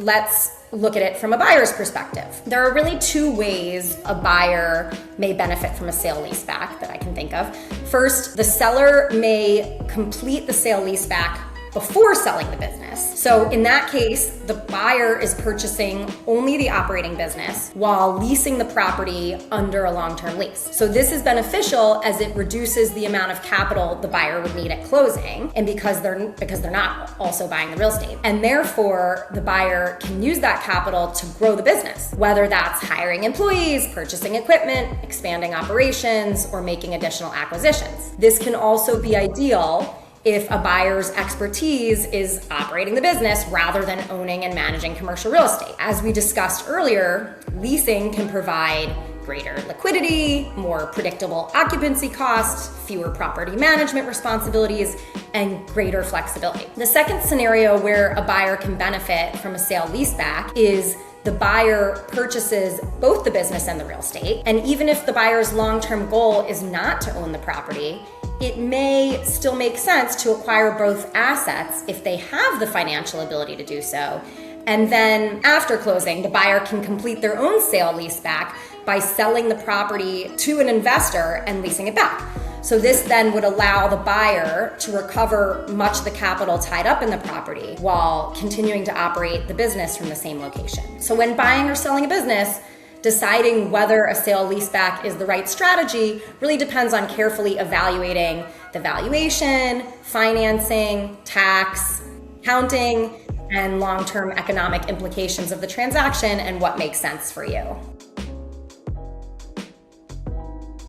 Let's look at it from a buyer's perspective. There are really two ways a buyer may benefit from a sale-leaseback that I can think of. First, the seller may complete the sale-leaseback before selling the business. So in that case, the buyer is purchasing only the operating business while leasing the property under a long-term lease. So this is beneficial as it reduces the amount of capital the buyer would need at closing, and because they're not also buying the real estate. And therefore, the buyer can use that capital to grow the business, whether that's hiring employees, purchasing equipment, expanding operations, or making additional acquisitions. This can also be ideal if a buyer's expertise is operating the business rather than owning and managing commercial real estate. As we discussed earlier, leasing can provide greater liquidity, more predictable occupancy costs, fewer property management responsibilities, and greater flexibility. The second scenario where a buyer can benefit from a sale-leaseback is the buyer purchases both the business and the real estate. And even if the buyer's long-term goal is not to own the property, it may still make sense to acquire both assets if they have the financial ability to do so. And then after closing, the buyer can complete their own sale-leaseback by selling the property to an investor and leasing it back. So this then would allow the buyer to recover much of the capital tied up in the property while continuing to operate the business from the same location. So when buying or selling a business, deciding whether a sale-leaseback is the right strategy really depends on carefully evaluating the valuation, financing, tax, accounting, and long-term economic implications of the transaction and what makes sense for you.